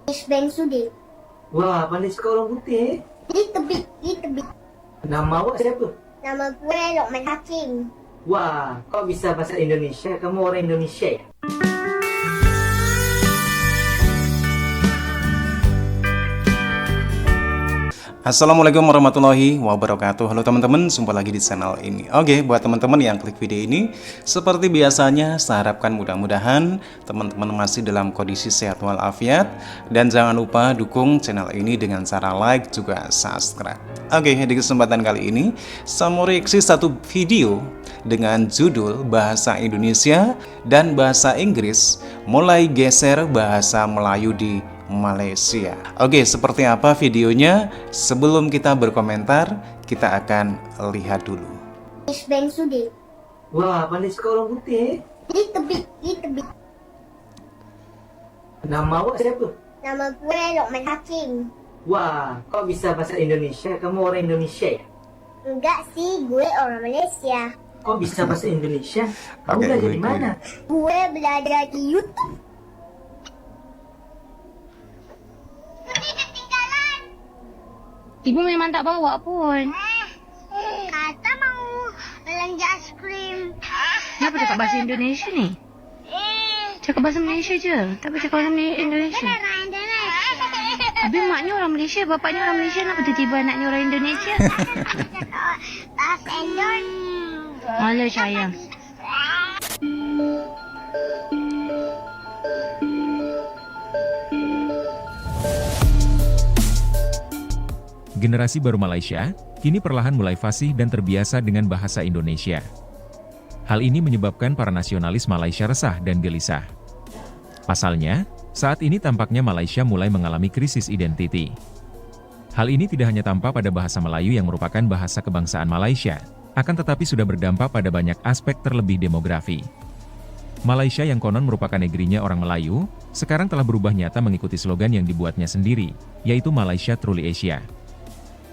Ben Sudir. Wah, pandai cakap orang putih. Little bit. Nama awak siapa? Nama gue Lokman Hakim. Wah, kau bisa bahasa Indonesia? Kamu orang Indonesia ya? Assalamualaikum warahmatullahi wabarakatuh. Halo teman-teman, jumpa lagi di channel ini. Oke, buat teman-teman yang klik video ini, seperti biasanya saya harapkan mudah-mudahan teman-teman masih dalam kondisi sehat walafiat. Dan jangan lupa dukung channel ini dengan cara like juga subscribe. Oke, di kesempatan kali ini saya mau reaksi satu video dengan judul bahasa Indonesia dan bahasa Inggris mulai geser bahasa Melayu di Malaysia. Oke, seperti apa videonya? Sebelum kita berkomentar, kita akan lihat dulu. Ben Sudir. Wah, pandai cakap orang putih. Little bit. Nama awak siapa? Nama gue Lokman Hakim. Wah, kau bisa bahasa Indonesia? Kamu orang Indonesia ya? Enggak sih, gue orang Malaysia. Kau bisa bahasa Indonesia? Kamu Oke, belajar gue- di mana? Gue belajar di YouTube. Ibu memang tak bawa pun. Kata mau belanja es krim. Kenapa cakap bahasa Indonesia ni? Cakap bahasa Malaysia je. Tak boleh cakap bahasa Indonesia. Habis maknya orang Malaysia, bapaknya orang Malaysia. Kenapa tiba-tiba anaknya orang Indonesia? Bahasa Indonesia. Malah sayang. Generasi baru Malaysia kini perlahan mulai fasih dan terbiasa dengan bahasa Indonesia. Hal ini menyebabkan para nasionalis Malaysia resah dan gelisah. Pasalnya, saat ini tampaknya Malaysia mulai mengalami krisis identiti. Hal ini tidak hanya tampak pada bahasa Melayu yang merupakan bahasa kebangsaan Malaysia, akan tetapi sudah berdampak pada banyak aspek terlebih demografi. Malaysia yang konon merupakan negerinya orang Melayu, sekarang telah berubah nyata mengikuti slogan yang dibuatnya sendiri, yaitu Malaysia Truly Asia,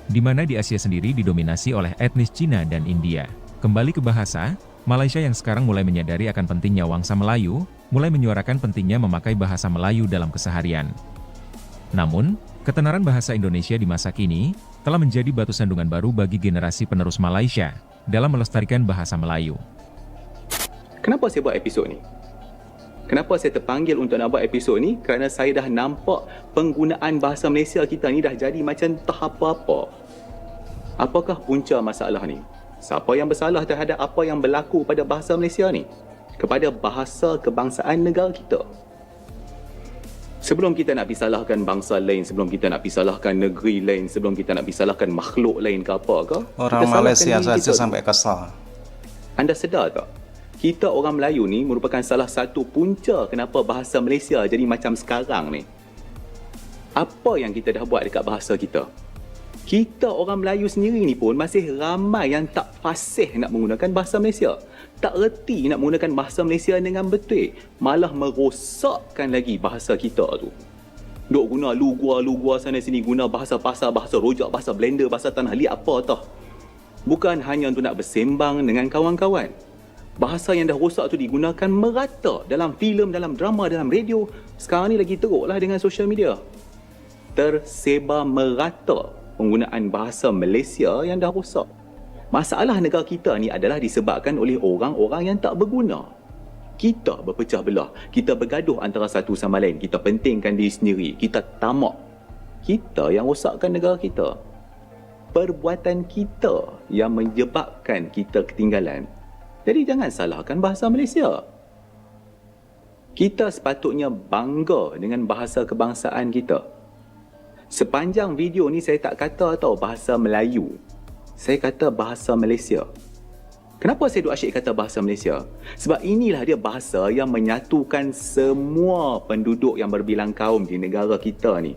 di mana di Asia sendiri didominasi oleh etnis Cina dan India. Kembali ke bahasa, Malaysia yang sekarang mulai menyadari akan pentingnya wangsa Melayu, mulai menyuarakan pentingnya memakai bahasa Melayu dalam keseharian. Namun, ketenaran bahasa Indonesia di masa kini telah menjadi batu sandungan baru bagi generasi penerus Malaysia dalam melestarikan bahasa Melayu. Kenapa saya buat episod ni? Kenapa saya terpanggil untuk nak buat episod ni? Kerana saya dah nampak penggunaan bahasa Malaysia kita ni dah jadi macam tak apa-apa. Apakah punca masalah ni? Siapa yang bersalah terhadap apa yang berlaku pada bahasa Malaysia ni? Kepada bahasa kebangsaan negara kita. Sebelum kita nak salahkan bangsa lain, sebelum kita nak salahkan negeri lain, sebelum kita nak salahkan makhluk lain ke apa ke? Orang kita salahkan Malaysia diri saja kita sampai dulu. kesal. Anda sedar tak? Kita orang Melayu ni merupakan salah satu punca kenapa bahasa Malaysia jadi macam sekarang ni. Apa yang kita dah buat dekat bahasa kita? Kita orang Melayu sendiri ni pun masih ramai yang tak fasih nak menggunakan bahasa Malaysia. Tak reti nak menggunakan bahasa Malaysia dengan betul. Malah merosakkan lagi bahasa kita tu. Duk guna lu-gua sana sini, guna bahasa pasar, bahasa rojak, bahasa blender, bahasa tanah liat apa tau. Bukan hanya untuk nak bersembang dengan kawan-kawan. Bahasa yang dah rosak tu digunakan merata dalam filem, dalam drama, dalam radio. Sekarang ni lagi teruklah dengan social media. Tersebar merata penggunaan bahasa Malaysia yang dah rosak. Masalah negara kita ni adalah disebabkan oleh orang-orang yang tak berguna. Kita berpecah belah. Kita bergaduh antara satu sama lain. Kita pentingkan diri sendiri. Kita tamak. Kita yang rosakkan negara kita. Perbuatan kita yang menyebabkan kita ketinggalan. Jadi jangan salahkan bahasa Malaysia. Kita sepatutnya bangga dengan bahasa kebangsaan kita. Sepanjang video ni saya tak kata tau bahasa Melayu. Saya kata bahasa Malaysia. Kenapa saya duk asyik kata bahasa Malaysia? Sebab inilah dia bahasa yang menyatukan semua penduduk yang berbilang kaum di negara kita ni.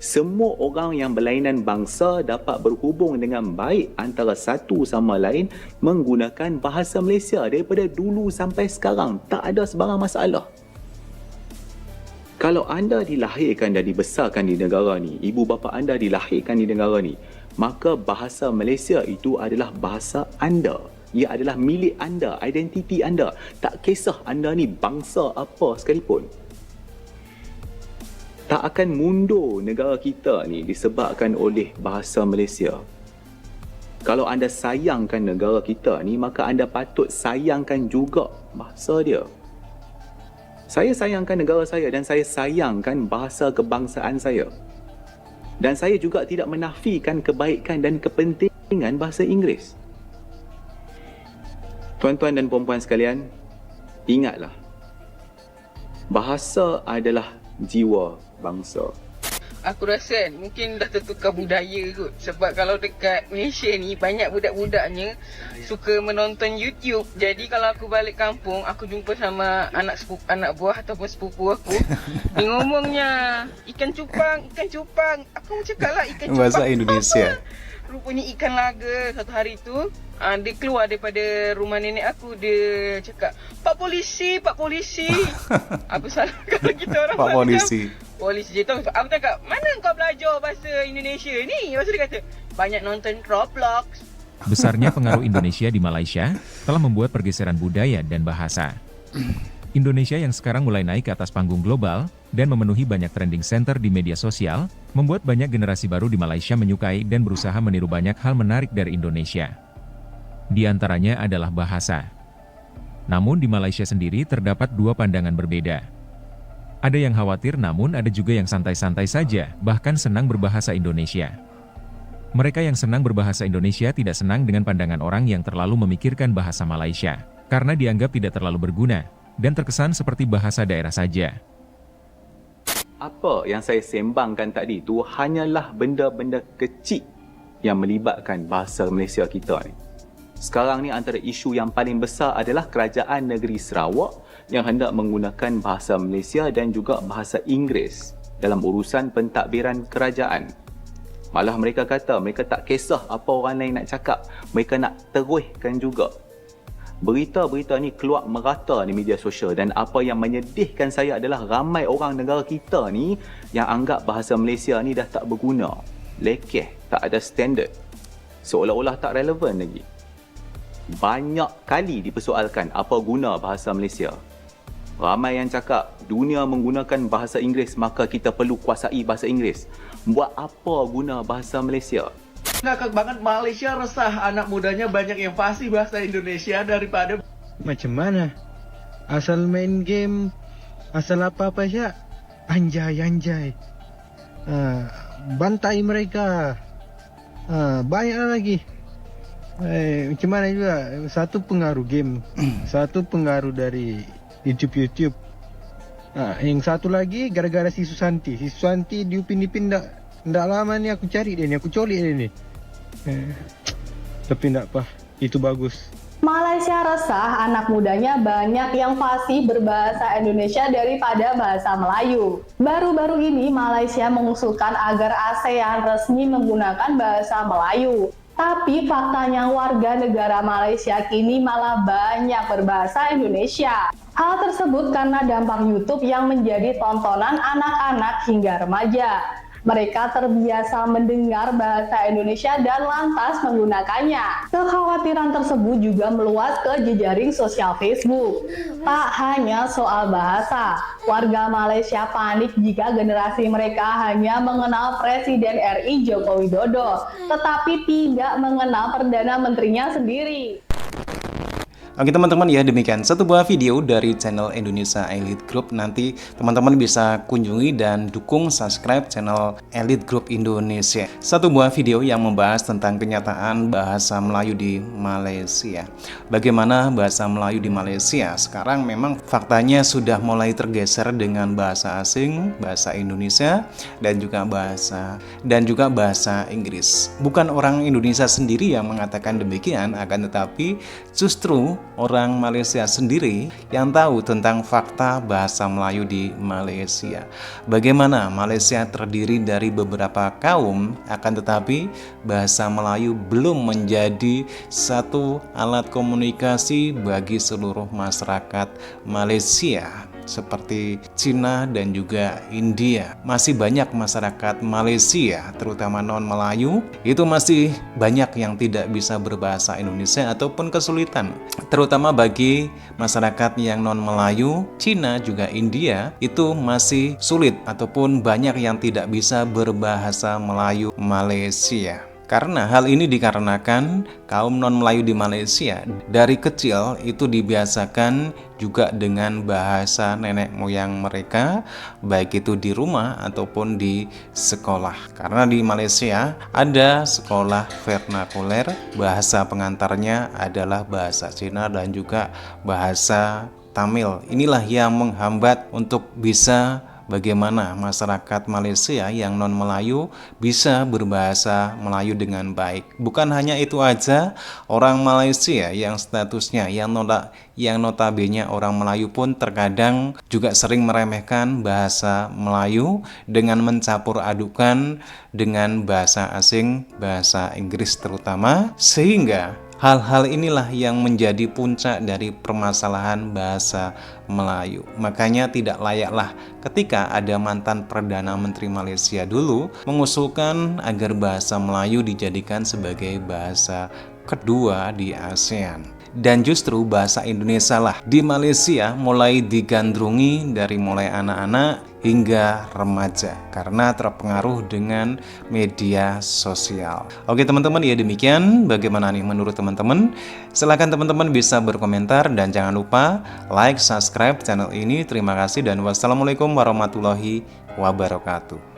Semua orang yang berlainan bangsa dapat berhubung dengan baik antara satu sama lain menggunakan bahasa Malaysia daripada dulu sampai sekarang. Tak ada sebarang masalah. Kalau anda dilahirkan dan dibesarkan di negara ni, ibu bapa anda dilahirkan di negara ni, maka bahasa Malaysia itu adalah bahasa anda. Ia adalah milik anda, identiti anda. Tak kisah anda ni bangsa apa sekalipun. Tak akan mundur negara kita ni disebabkan oleh bahasa Malaysia. Kalau anda sayangkan negara kita ni, maka anda patut sayangkan juga bahasa dia. Saya sayangkan negara saya dan saya sayangkan bahasa kebangsaan saya. Dan saya juga tidak menafikan kebaikan dan kepentingan bahasa Inggeris. Tuan-tuan dan puan-puan sekalian, ingatlah, bahasa adalah jiwa bangsa. Aku rasa kan, mungkin dah tertukar budaya kot. Sebab kalau dekat Malaysia ni, banyak budak-budaknya suka menonton YouTube. Jadi kalau aku balik kampung, aku jumpa sama anak buah ataupun sepupu aku. Dia ngomongnya, ikan cupang. Aku cakap lah, ikan cupang Bahasa Indonesia. Rupanya ikan laga. Satu hari tu, dia keluar daripada rumah nenek aku. Dia cakap, Pak Polisi. Apa salah kalau kita orang Pak Polisi. Polisi je tu. Aku cakap, mana kau belajar bahasa Indonesia ni? Lepas tu dia kata, banyak nonton Roblox. Besarnya pengaruh Indonesia di Malaysia telah membuat pergeseran budaya dan bahasa. Indonesia yang sekarang mulai naik ke atas panggung global dan memenuhi banyak trending center di media sosial, membuat banyak generasi baru di Malaysia menyukai dan berusaha meniru banyak hal menarik dari Indonesia. Di antaranya adalah bahasa. Namun di Malaysia sendiri terdapat dua pandangan berbeda. Ada yang khawatir, namun ada juga yang santai-santai saja, bahkan senang berbahasa Indonesia. Mereka yang senang berbahasa Indonesia tidak senang dengan pandangan orang yang terlalu memikirkan bahasa Malaysia, karena dianggap tidak terlalu berguna, dan terkesan seperti bahasa daerah saja. Apa yang saya sembangkan tadi itu hanyalah benda-benda kecil yang melibatkan bahasa Malaysia kita ni. Sekarang ni antara isu yang paling besar adalah kerajaan negeri Sarawak yang hendak menggunakan bahasa Malaysia dan juga bahasa Inggeris dalam urusan pentadbiran kerajaan. Malah mereka kata mereka tak kisah apa orang lain nak cakap, mereka nak teruskan juga. Berita-berita ni keluar merata di media sosial dan apa yang menyedihkan saya adalah ramai orang negara kita ni yang anggap bahasa Malaysia ni dah tak berguna, lekeh, tak ada standard, seolah-olah tak relevan lagi. Banyak kali dipersoalkan apa guna bahasa Malaysia. Ramai yang cakap dunia menggunakan bahasa Inggeris, maka kita perlu kuasai bahasa Inggeris. Buat apa guna bahasa Malaysia? Ngakak banget Malaysia resah anak mudanya banyak yang fasih bahasa Indonesia daripada Macam mana? Asal main game, asal apa-apa saja, anjay. Bantai mereka. Banyak lagi. Macam mana juga, satu pengaruh game, satu pengaruh dari YouTube. Yang satu lagi gara-gara si Susanti di Upin ndak lama ni aku cari dia ni, aku colik dia ni. Tapi ndak apa, itu bagus. Malaysia resah anak mudanya banyak yang fasih berbahasa Indonesia daripada bahasa Melayu. Baru-baru ini Malaysia mengusulkan agar ASEAN resmi menggunakan bahasa Melayu. Tapi faktanya warga negara Malaysia kini malah banyak berbahasa Indonesia. Hal tersebut karena dampak YouTube yang menjadi tontonan anak-anak hingga remaja. Mereka terbiasa mendengar bahasa Indonesia dan lantas menggunakannya. Kekhawatiran tersebut juga meluas ke jejaring sosial Facebook. Tak hanya soal bahasa, warga Malaysia panik jika generasi mereka hanya mengenal Presiden RI Joko Widodo, tetapi tidak mengenal Perdana Menterinya sendiri. Oke teman-teman, ya demikian satu buah video dari channel Indonesia Elite Group. Nanti teman-teman bisa kunjungi dan dukung subscribe channel Elite Group Indonesia. Satu buah video yang membahas tentang kenyataan bahasa Melayu di Malaysia. Bagaimana bahasa Melayu di Malaysia sekarang memang faktanya sudah mulai tergeser dengan bahasa asing, bahasa Indonesia dan juga bahasa Inggris. Bukan orang Indonesia sendiri yang mengatakan demikian, akan tetapi justru orang Malaysia sendiri yang tahu tentang fakta bahasa Melayu di Malaysia. Bagaimana Malaysia terdiri dari beberapa kaum, akan tetapi bahasa Melayu belum menjadi satu alat komunikasi bagi seluruh masyarakat Malaysia. seperti Cina dan juga India. Masih banyak masyarakat Malaysia, terutama non-Melayu, itu masih banyak yang tidak bisa berbahasa Indonesia ataupun kesulitan. Terutama bagi masyarakat yang non-Melayu, Cina juga India, itu masih sulit ataupun banyak yang tidak bisa berbahasa Melayu Malaysia. Karena hal ini dikarenakan kaum non-Melayu di Malaysia dari kecil itu dibiasakan juga dengan bahasa nenek moyang mereka, baik itu di rumah ataupun di sekolah. Karena di Malaysia ada sekolah vernakuler, bahasa pengantarnya adalah bahasa Cina dan juga bahasa Tamil. Inilah yang menghambat untuk bisa bagaimana masyarakat Malaysia yang non-Melayu bisa berbahasa Melayu dengan baik. Bukan hanya itu aja, orang Malaysia yang statusnya yang notabene orang Melayu pun terkadang juga sering meremehkan bahasa Melayu dengan mencampur adukan dengan bahasa asing, bahasa Inggris terutama, sehingga hal-hal inilah yang menjadi puncak dari permasalahan bahasa Melayu. Makanya tidak layaklah ketika ada mantan Perdana Menteri Malaysia dulu mengusulkan agar bahasa Melayu dijadikan sebagai bahasa kedua di ASEAN. Dan justru bahasa Indonesia lah di Malaysia mulai digandrungi dari mulai anak-anak hingga remaja karena terpengaruh dengan media sosial. Oke teman-teman, ya demikian. Bagaimana nih menurut teman-teman? Silahkan teman-teman bisa berkomentar dan jangan lupa like, subscribe channel ini. Terima kasih dan wassalamualaikum warahmatullahi wabarakatuh.